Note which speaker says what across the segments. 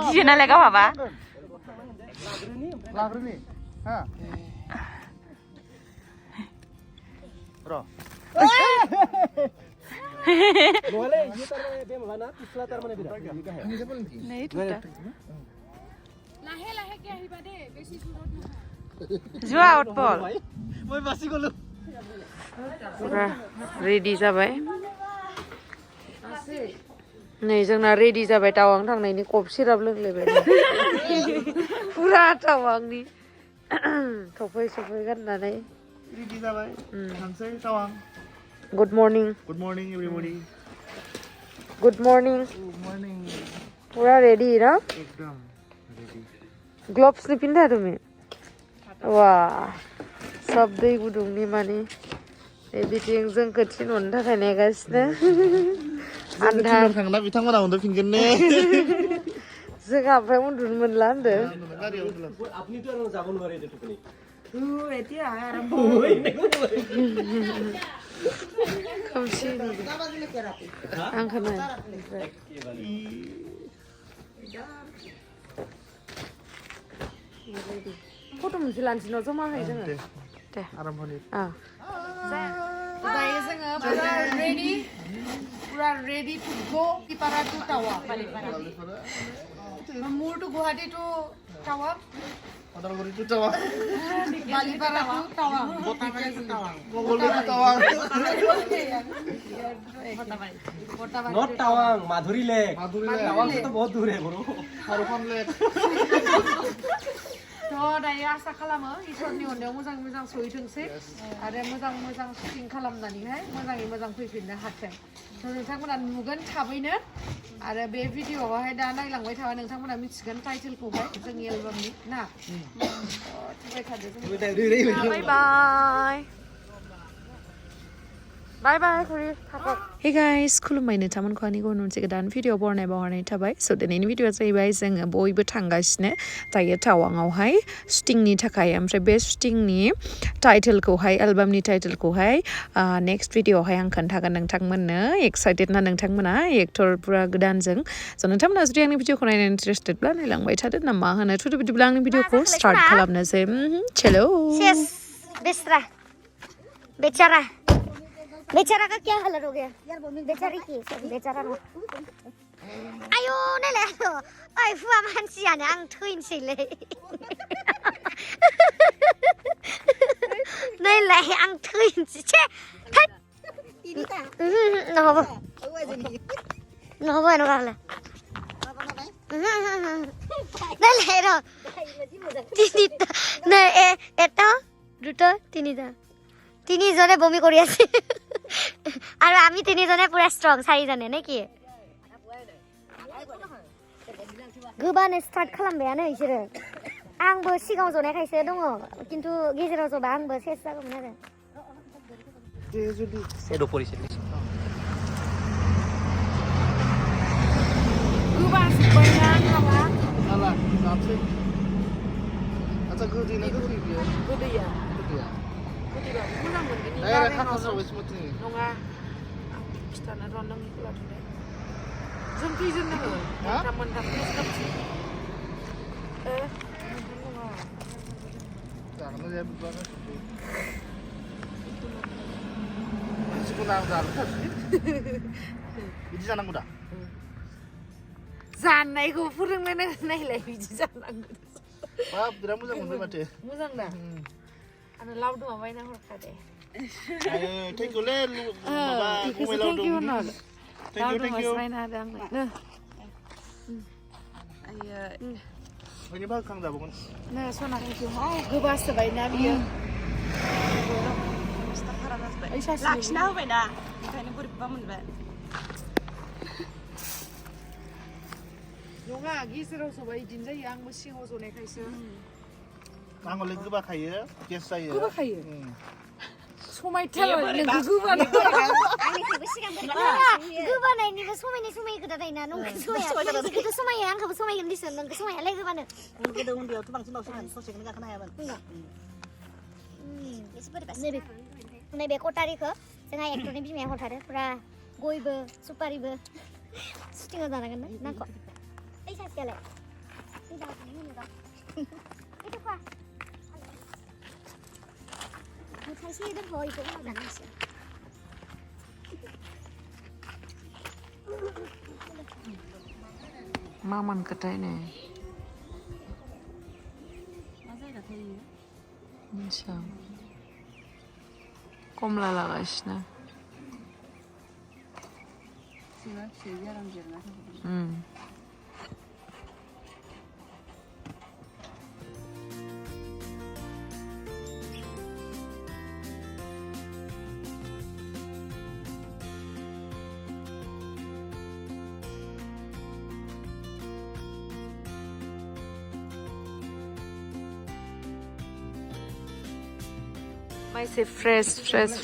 Speaker 1: गियो नालाय गावहाबा
Speaker 2: लाग्रोनि हा र'
Speaker 3: नङालै इयो तारमाने बे माबाना पिछला तारमाने बिराद
Speaker 1: नै थुटा
Speaker 4: लाहे लाहे के आहिबा दे बेसी सुरत नहा
Speaker 1: जुवा आउटबल
Speaker 3: মই বাসি গলো
Speaker 1: पुरा रेडि जाबाय नै जोंना रेडि जाबाय टावां थांनायनि कप सिराप लोंलायबाय पुरा टावांनि थफै सफै गाननानै
Speaker 2: रेडि जाबाय थांसै टावां
Speaker 1: गुड मर्निं
Speaker 2: एभरीबॉडी
Speaker 1: गुड मर्निं पुरा रेडि ना
Speaker 2: एकदम रेडि
Speaker 1: ग्लोव्स नि पिन्धा तुम्ही वा सब दै गुदुंनि माने बिथिं जोंखौ थिनहरनो थाखाय नेगासिनो
Speaker 2: आन्धार थांना बिथांमोना उन्दुफिनगोन ने
Speaker 1: जोंहा ओमफ्राय उन्दुनो मोनला होनदों
Speaker 2: गारियाव उन्दुला
Speaker 3: আপনিতো আর যাব নোৱাৰে দে টোপনি
Speaker 4: এতিয়া আৰাম
Speaker 1: खोमसि आं खोनाय फट' मोनसे लानोसै न' जमा होयो जोङो दे
Speaker 2: आरामभनि
Speaker 4: दायो जोङो पुरा ready to go किपारा two tower मुर two Guwahati two tower
Speaker 2: Udalguri two टावां
Speaker 4: Balipara two tower
Speaker 2: Mangaldai two टावां
Speaker 3: নট টাৱাং মাধুৰী লেক টাৱাং তো বহুত দূৰ হে বড়
Speaker 2: खारुखान लेक
Speaker 4: थ' दायो आसा खालामो इसोरनि अननायाव मोजां मोजां सहैथोंसै आरो मोजां शुटिं खालामनानैहाय मोजाङै मोजां फैफिननो हाथों थ' नोंथांमोना नुगोन थाबैनो आरो बे भिडिअ'आवहाय दा नायलांबाय थाबा नोंथांमोना मिथिगोन टाइटेलखौहाय जोंनि एलबामनि ना थुबाय थादो जों
Speaker 1: बाय बाय खुरि थाथ'क हे गाइस खुलुमबाय नोंथांमोनखौ आंनि गुबुन मोनसे गोदान भिडिअ बरनाय बावहरनाय थाबाय स' दिनैनि भिडिअआ जाहैबाय जोङो बयबो थांगासिनो दायो टावांआवहाय शुटिंनि थाखाय ओमफ्राय बे शुटिंनि टाइटेलखौहाय एलबामनि टाइटेलखौहाय नेक्स्ट भिडिअआवहाय आं खोन्थागोन नोंथांमोननो एक्साइटेड ना नोंथांमोना एक्टर पुरा गोदानजों स' नोंथांमोना जुदि आंनि भिडिअखौ नायनो इन्टारेस्टेडब्ला नायलांबाय थादो ना मा होनो थुदो बिदिब्ला आंनि भिडिअखौ स्टार्ट खालामनोसै चलो
Speaker 5: बेसरा बेचारा बेचारा का क्या हालत हो गया यार बेचारी की बेचारा नो आयो नायलाय ओइ हुवा मानसियानो आं थैनोसैलै नायलाय आं थैनोसै छे নহব নহব এনেকুৱা হ'লে নাইলাই ৰ তিনিটা নাই এটা দুটা তিনিজনে বমি কৰি আছে আৰু আমি তিনিজনে পুৰা ষ্ট্ৰং চাৰিজনে নে কি गोबानो स्टार्ट खालामबायानो बिसोरो आंबो सिगाङाव जनायखायसो दङ खिन्थु गेजेराव जबा आंबो सेस जागौमोन आरो
Speaker 3: এডো পৰিছিল
Speaker 4: गोबाजोब्बायना हाबा
Speaker 2: जाला जासै आच्छा गोदै ना गोखै बियो
Speaker 4: गोदैया
Speaker 2: गोदैया
Speaker 4: गोदैबाबो मोजां मोनगोन
Speaker 2: डाइरेक्ट हाखास्रावबाय स्मुथनि
Speaker 4: नङा आं खिथानो र' नों लाथ'दे जों खैजोन दोङो मोनथाम खोबसि
Speaker 2: जागोन जाया बिबानो मानसिखौ आं जानो थाखाय बिदि जानांगौ दा
Speaker 4: जानायखौ फोरोंनाय नायलाय बिदि जानांगौ
Speaker 2: बाब बिराद मोजां मोनबाय माथो
Speaker 4: मोजां दा आरो लावदुमा बायना हरखादे
Speaker 2: थेंक इउलै माबा गुमै लावदुम थेंक इउ
Speaker 1: बायना होदो आंनो
Speaker 2: बेनि बाहाग खांजाबावगोन
Speaker 4: नो सना थेंक इउ गोबासो बायना बियो
Speaker 1: लाखिना होबाय दा ओंखायनो बोरैबा मोनबाय
Speaker 4: नङा गेजेराव जबाय बिदिनो जायो आंबो सिङाव जनायखायसो
Speaker 2: आं हले गोबाखायो गेस जायो
Speaker 4: गोबाखायो समायथार नोंखौ गोबानो
Speaker 5: आंनिखौबो सिगां गोबानायनिबो समाय खोथा थायोना नोंखौ समायो आंखौबो समायगोन दिसो नोंखौ समायालाय गोबानो
Speaker 6: गोदो उन्दैयावथ' बांसिन ससेखौनो गाखोनो हायामोन
Speaker 5: नैबे कटारिखौ जोंहा एक्टरनि बिमाया हरथारो पुरा गयबो सुपारिबो शुटिंआव जानांगोन ना नांगौ ओइ सासेयालाय Itu apa? Saya sih itu hoi pun ada nasi.
Speaker 1: Maman ketai nih. Insya. Komla lagasna. माइसे फ्रेश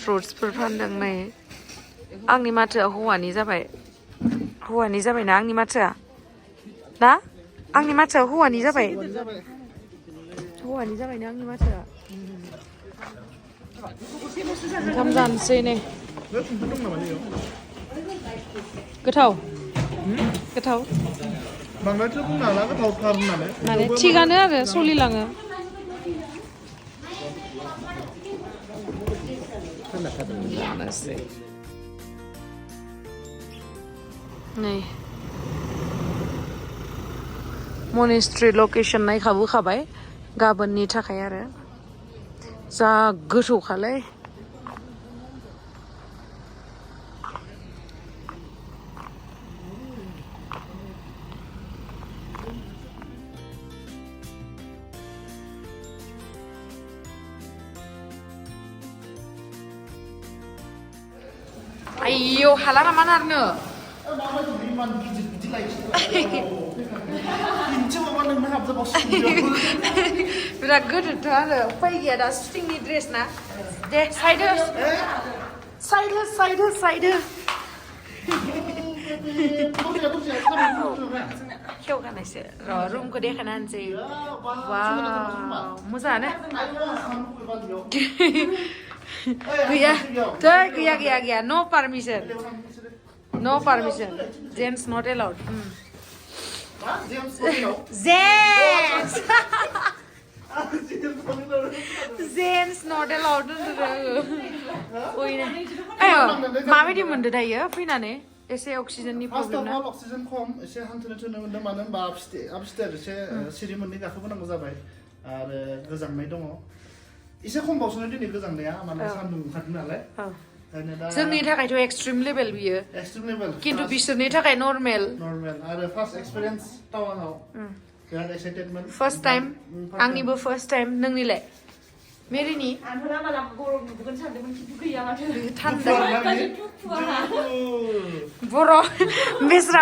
Speaker 1: फ्रुट्सफोर फानदों नै आंनि माथोआ हौवानि जाबाय ना आंनि माथोआ ना आंनि माथोआ हौवानि जाबाय ना आंनि माथोआ ओंखाम जानोसै नै गोथाव
Speaker 2: बांद्रायथ' बुंनो हाला गोथावथार होननानै
Speaker 1: माने थिगानो आरो सोलिलाङो जानोसै नै मनेस्ट्रि लकेसन नायखाबोखाबाय गाबोननि थाखाय आरो जा गोथौखालै आयौ हाला नामा नारनो बिराद गोदोथ' आरो उफाय गैया दा सुटिंनि ड्रेस ना दे साइड खेवगानायसो र' रुमखौ देखायना होनसै वाव मोजाङानो गैया no permission gents not allowed gents not allowed माबायदि मोनदो दायो फैनानै एसे अक्सिजेननि प्रब्लेम ना
Speaker 2: अक्सिजेन खम एसे हान्थुनो थुनो मोनदों मानो होनबा आपस्टेयार एसे सिरि मोननै गाखोबोनांगौ जाबाय आरो गोजांनाय दङ एसे खम बावसोनो दिनै गोजांनाया माने सान्दुं ओंखारदों नालाय
Speaker 1: जोंनि थाखायथ' एक्सट्रिम लेभेल बियो खिन्थु बिसोरनि थाखाय नर्मेल
Speaker 2: आरो फार्स्ट एक्सपिरियेन्स टावाङाव बिराद एक्साइटेडमोन
Speaker 1: फार्स्ट टाइम आंनिबो फार्स्ट टाइम नोंनिलाय मेरिनि थान्दा बर' बेस्रा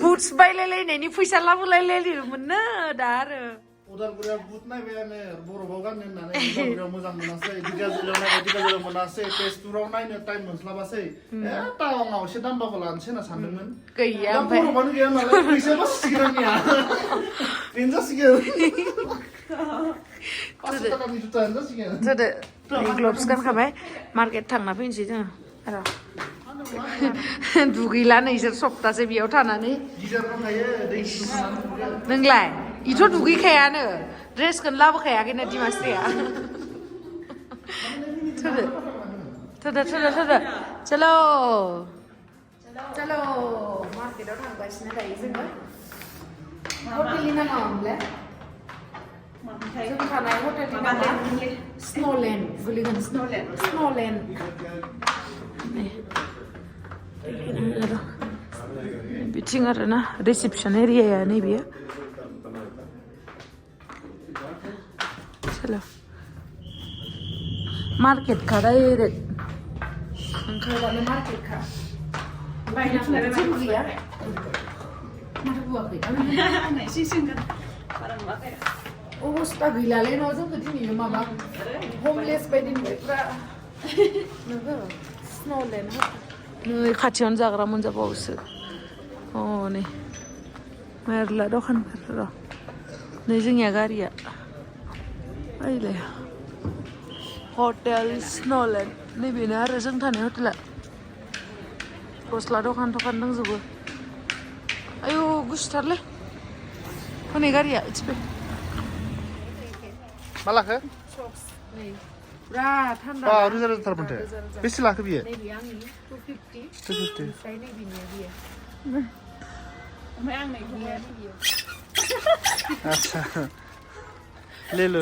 Speaker 1: बुट्स बायलायलायनायनि फैसा लाबोलायलायदोंमोन नो दा आरो
Speaker 2: उदालगुरियाव बुट नायबायानो बरफआव गाननो होननानै उदालगुरियाव मोजां मोनासै दिगाजुलियाव मोनासै तेजपुराव नायनो टाइम मोनस्लाबासै टावाङाव एसे दामबाबो लानोसै होनना सानदोंमोन
Speaker 1: गैया
Speaker 2: बरफआनो गैया नालाय फैसाया बासिगोन आंनिया बेनो जासिगोन 500 थाखानि जुथायानो जासिगोन
Speaker 1: ग्लभ्स गानखाबाय मार्केट थांना फैनोसै जोङो र' दुगैला नोंसोर सप्तासे बेयाव थानानै नोंलाय इथ' दुगैखायानो ड्रेसखौनो लाबोखायाखैनो दिमास्रिया थोदो चलो मार्केटाव थांगासिनो दायो जोङो हटेलनि नामा मोनलाय जों थानाय हटेलनि नामा स्न'लेन्ड गोलैगोन स्न'लेन्ड बिथिं आरोना रिसेपसन एरियाया नैबेयो चलो मार्केट का डाइरेक्ट ओंखारबानो मार्केट का बायनांगौ जेबो गैया माथो बुवाखै अबस्था गैलालै न' जोंखौ दिनैनो माबा ह'मलेस बायदि नुबायफ्रा नोंगो स्न'लेन्ड नै खाथियावनो जाग्रा मोनजाबावोसो नै मेरला दखानफोर र' नै जोंनिया गारिया ओइलाय हटेल स्न'लेन्ड नैबेनो आरो जों थानाय हटेला गस्ला दखान दंजोबो आयौ गुसुथारलै हनै गारिया इथिबो
Speaker 2: मा लाखो
Speaker 4: फुरा थान्दा
Speaker 2: बा रोजा रोजा थारमोनथे बेसे लाखो बियो
Speaker 4: नैबे आंनि 250
Speaker 2: 250
Speaker 4: ओमफ्राय नैबेनिया बियो
Speaker 2: आच्छा ले लो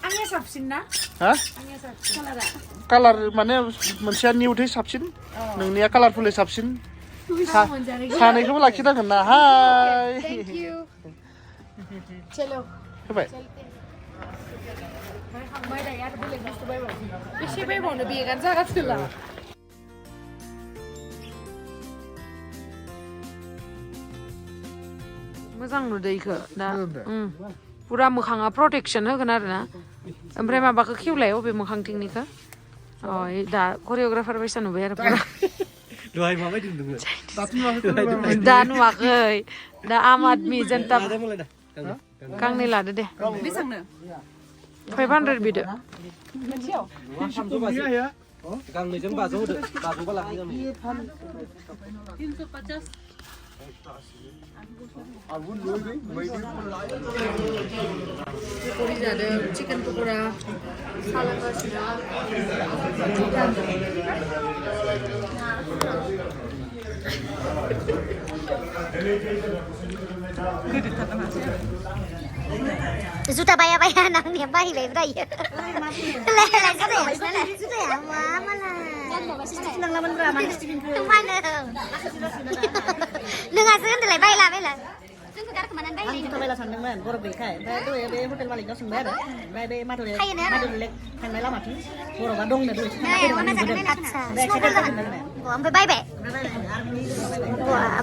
Speaker 4: आंनिया साबसिन ना
Speaker 2: हा
Speaker 4: आंनिया साबसिन कालारा
Speaker 2: कालार माने मोनसेया निउथै साबसिन नोंनिया कालारफुलै साबसिन सानैखौबो लाखिनांगोन ना हाय
Speaker 4: थेंक इउ चलो
Speaker 2: होबाय
Speaker 4: बायखांबाय दायो आरो बेलेग बुस्थु बायबावनो बेसे बायबावनो बेगानो जागा थोला
Speaker 1: मोजां नुदो इखो दा पुरा मोखाङा प्रटेक्सन होगोन आरो ना ओमफ्राय माबाखौ खेवलाय अबे मोखांथिंनिखौ अ दा करिय'ग्राफार बायसा नुबाय आरो पुरा
Speaker 3: दहाय माबायदि नुदोंमोन
Speaker 1: दा नुवाखै दा आम आदमि जनता गांनै लादो दे
Speaker 4: बेसांनो
Speaker 1: 500 बिदो
Speaker 3: गांनैजों 500 होदो 500 बा लाखै गांनै
Speaker 4: पक'रि जादों चिकेन पक'रा सालागासिनो
Speaker 5: जुता बाया नांनाया बायबायब्रा इयो जुताया मा मालाय नोंहासो होनदोलाय बायला जोंखौ गारखोमानानै बायलाय
Speaker 6: आंथ' बायला सानदोंमोन बरफ गैयैखाय ओमफ्राय दहाय बे हटेल मालिकनाव सोंबाय आरो ओमफ्राय बे माधुरि लेक थांनाय लामाथिं बरफआ दंनो दहाय
Speaker 5: ओमफ्राय बायबाय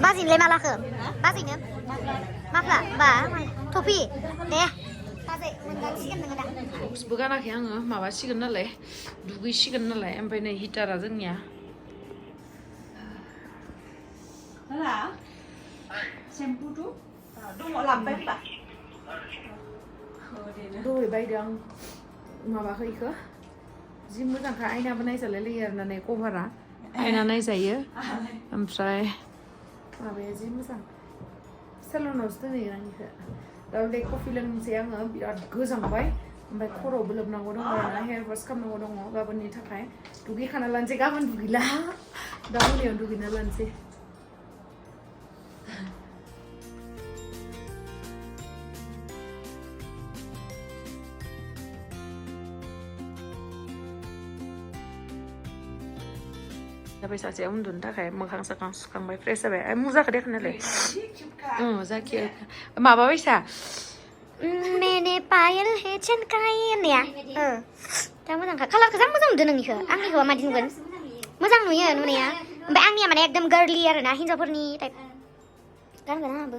Speaker 5: बाजैनोलाय मा लाखो बाजैनो माफ्ला बा टफि दे बाजै मोनदांसिगोन नोङो दा
Speaker 1: बक्सबो गानाखै आङो माबासिगोन नालाय दुगैसिगोन नालाय ओमफ्राय नै हिटारा जोंनिया दहाय बायदों आं माबाखौ इखो जि मोजांखा आयनाबो नायजालाय लायो आरो ना नै कभारा आयना नायजायो ओमफ्राय माबाया जि मोजां सेलुनावसो दोनहैयो आं इखो दा बे कफि लोंनोसै आङो बिराद गोजांबाय ओमफ्राय खर'बो लोबनांगौ दङ आरोना हेयार वास खालामनांगौ दङ गाबोननि थाखाय दुगैखाना लानोसै गाबोन दुगैला दा मोनायाव दुगैना लानोसै जाबाय सासेया उन्दुनो थाखाय मोखां सोखां सुखांबाय फ्रेस जाबाय मुजाखौ देखनालाय जाखि माबा बायसा
Speaker 5: मैंने पायल है चनकाई होननाया दा मोजांखा कालारखौ जा मोजां नुदों नोंनिखौ आंनिखौबा मादि नुगोन मोजां नुयो नुनाया ओमफ्राय आंनिया माने एकदम गार्लि आरो ना हिन्जावफोरनि टाइप गानगोन आंहाबो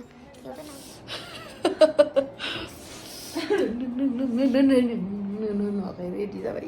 Speaker 1: नुवाखै रेडि जाबाय